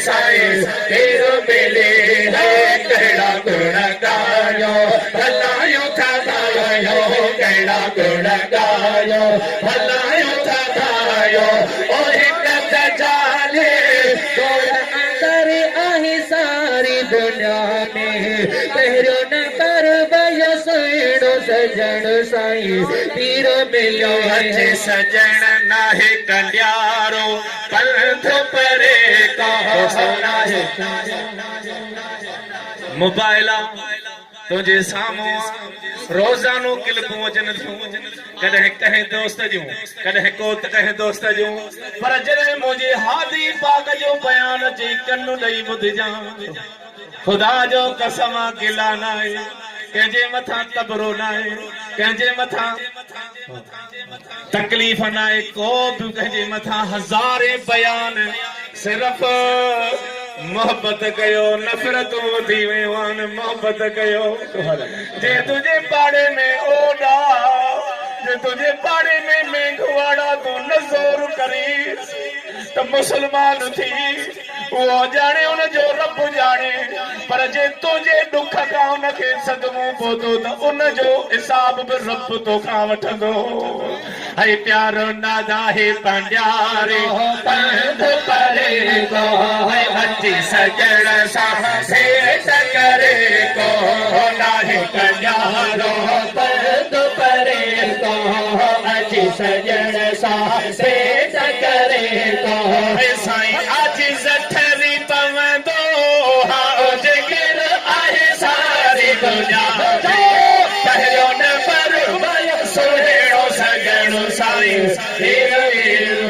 साईं पीर मिले है कड़ा गुण गायो भलायो था गायो कड़ा गुण गायो भलायो था गायो ओ एक जाले तोरा अंदर आही सारी दुनिया में तेरो न कर बयो सैणो सजन साईं पीर मिलो है सजन नाहे कल्यारो पंथ परे कहना है मोबाइला तुझे सामो रोजानो क्लिपूं अचनि थियूं कॾहिं कंहिं दोस्त जूं कॾहिं को कंहिं दोस्त जूं पर जॾहिं मुंहिंजे हादी पाक जो बयान जी कनु ॾेई ॿुधजां खुदा जो कसम गिला न आहे कंहिंजे मथां तबरो न आहे कंहिंजे मथां तकलीफ़ न आहे को बि कंहिंजे मथां हज़ारे बयान सिर्फ़ मोहब्बत कयो नफ़रतूं थी वियूं आहिनि मोहब्बत कयो जे तुंहिंजे पाड़े में ओॾा जे तुंहिंजे पाड़े में मेघवाड़ा तूं नज़ोर करी त मुसलमान थी वो जाने उनजो रब जाने पर जे तुझे दुख का उनखे सदमो पहुतो त उनजो हिसाब भी रब तो खां वठंदो है प्यारो नादा है पंजारे पंध परे को है अची सजण सा सेठ करे को नाहे पंजारो पंध परे को अची सजण सा सेठ करे को है साईं आज जठरी पवंदो हा जिगर आहे सारी दुनिया पहिरियों नंबर सुहिणो सजण साईं